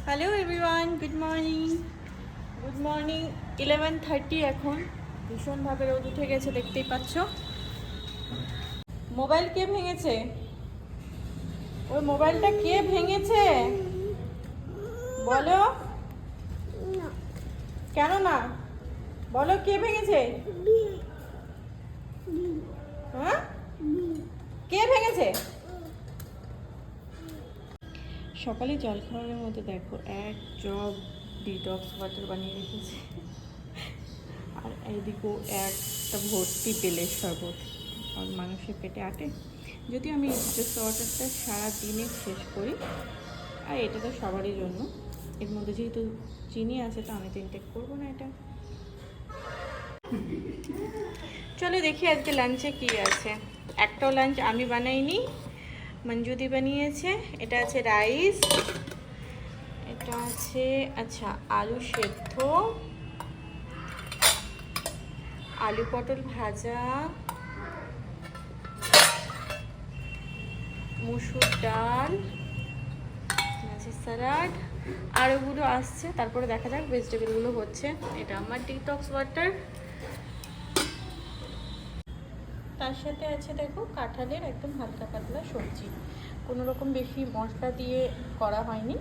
Hello everyone, good morning 11:30 এখন। ভীষণভাবে রোদ উঠে গেছে, দেখতেই পাচ্ছ। মোবাইল কে ভেঙেছে? ওই মোবাইলটা কে ভেঙেছে বলো। কেন না বলো, কে ভেঙেছে? হ্যাঁ, কে ভেঙেছে? সকালে জলখাবারের মধ্যে দেখো এক জগ ডিটক্স ওয়াটার বানিয়ে রেখেছে, আর এইদিকেও একটা ভর্তি বেলের শরবত। আর মানুষের পেটে আটে। যদিও আমি ডিটক্স ওয়াটারটা সারাদিনে শেষ করি, আর এটা তো সবারই জন্য। এর মধ্যে যেহেতু চিনি আছে, তো আমি তো ইনটেক করবো না এটা। চলো দেখি আজকে লাঞ্চে কি আছে। একটাও লাঞ্চ আমি বানাইনি, মঞ্জুদি বানিয়েছে। এটা আছে রাইস, এটা আছে আচ্ছা আলু সেদ্ধ, আলু পটল ভাজা, মুসুর ডাল, মাছের স্যালাড, আর ওগুলো আসছে, তারপরে দেখা যাক ভেজিটেবলগুলো হচ্ছে। এটা আমার ডিটক্স ওয়াটার। তার সাথে আছে দেখো কাঁঠালের একদম হালকা পাতলা সবজি, কোনো রকম বেশি মশলা দিয়ে করা হয়নি।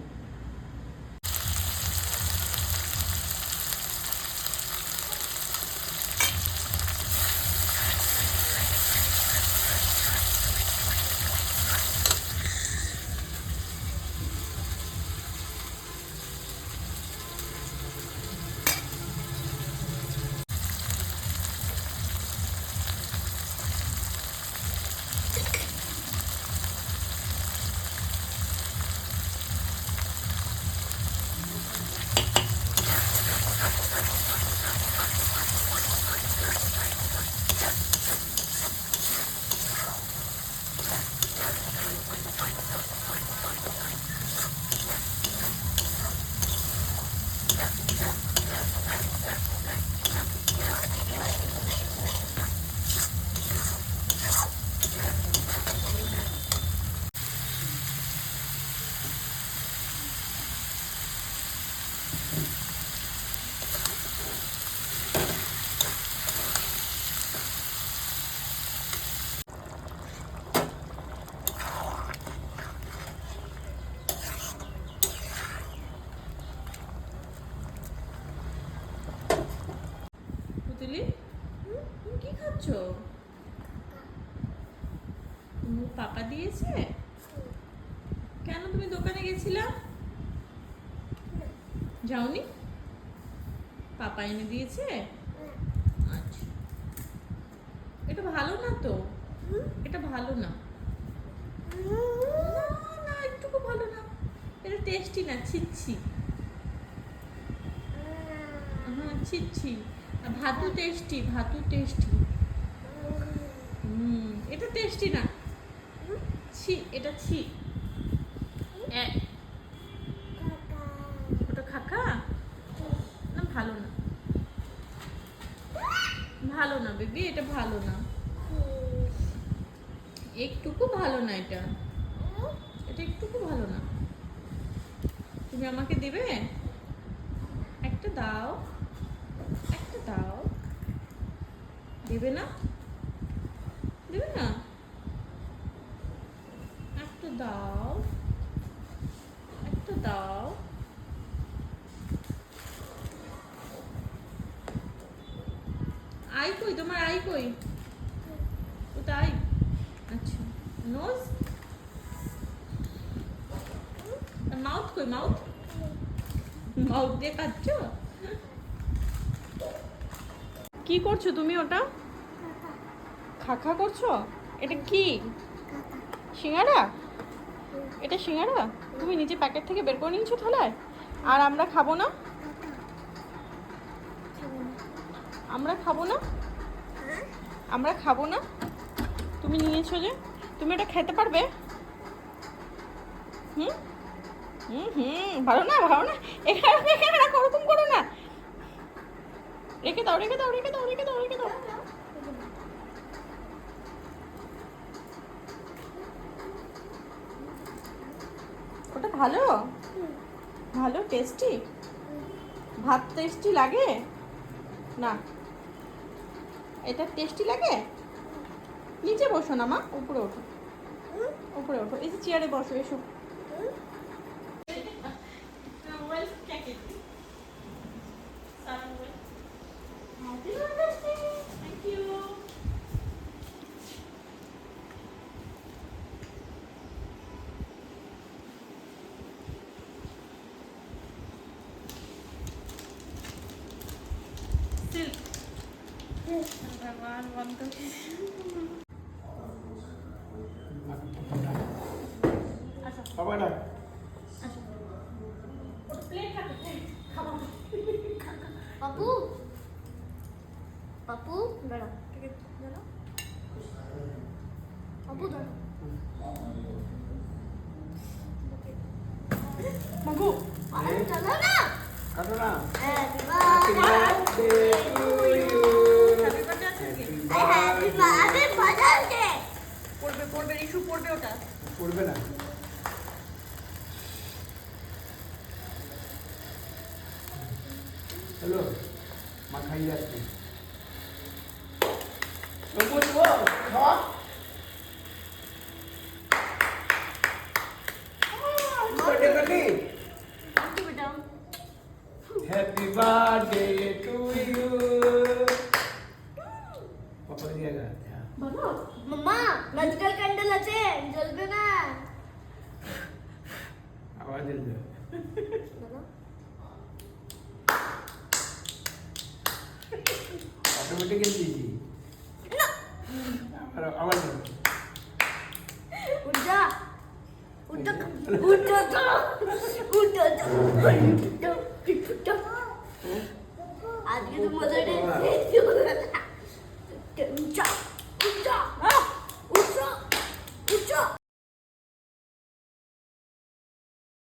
পুতুলি, তুমি কি খাচ্ছ? পাপা দিয়েছে? কেন, তুমি দোকানে গেছিলা? যাওনি? পাপা এনে দিয়েছে? আচ্ছা, এটা ভালো না তো, এটা ভালো না। না না, একটুকু ভালো না, এটা টেস্টি না, ছিচ্ছি। হ্যাঁ ছিচ্ছি। ভাতু টেস্টি, ভাতু টেস্টি। এটা টেস্টি না, ছি, এটা ছি। ওটা খাকা না, ভালো না, ভালো না বেবি, এটা ভালো না, একটুকু ভালো না, এটা এটা একটুকু ভালো না। তুমি আমাকে দেবে? একটা দাও, একটা দাও। দেবে না? দেবে না? একটা দাও, একটা দাও। আই কই তোমার, আই কই? কোথায়? আচ্ছা, নোজ, মাউথ কই, মাউথ? মাউথ দিয়ে খাচ্ছ? কি করছো তুমি ওটা? খাখা করছো? এটা কি সিঙ্গারা? এটা সিঙ্গারা তুমি নিজে প্যাকেট থেকে বের করে নিয়েছো থালায়? আর আমরা খাবো না, আমরা খাবো না, আমরা খাবো না। তুমি নিয়েছো যে, তুমি এটা খেতে পারবে? হুম হুম হুম, ভালো না, ভালো না। এখানে এখানে রাখো, ওরকম করো না। রেখে দাও, রেখে দাও, রেখে দাও, রেখে দাও, রেখে দাও। ওটা ভালো? ভালো টেস্টি? ভাত টেস্টি লাগে না? এটা টেস্টি লাগে? নিচে বসো না মা, উপরে ওঠো। উপরে ওঠো, এই যে চেয়ারে বসো, এসো। भगवान बंद पप्पू पप्पू बैठो पप्पू मगू अरे चलो ना काटो ना। Happy birthday to you। Birthday birthday পড়বে পড়বে, ইস্যু পড়বে ওটা। পড়বে না। হ্যালো, মা খাই যাচ্ছে। সবুজ বল, খাওয়া। birthday করলি? आपको बेटा Happy birthday to you। पापा दिएगा। बोलो मम्मा नजगल कैंडल আছে জ্বলবে না आवाज दे। बोलो ऑटोमेटिक जल दीजिए। आवाज दे। उठ जा उठ जा उठ जा उठ जा आज के तो मजा नहीं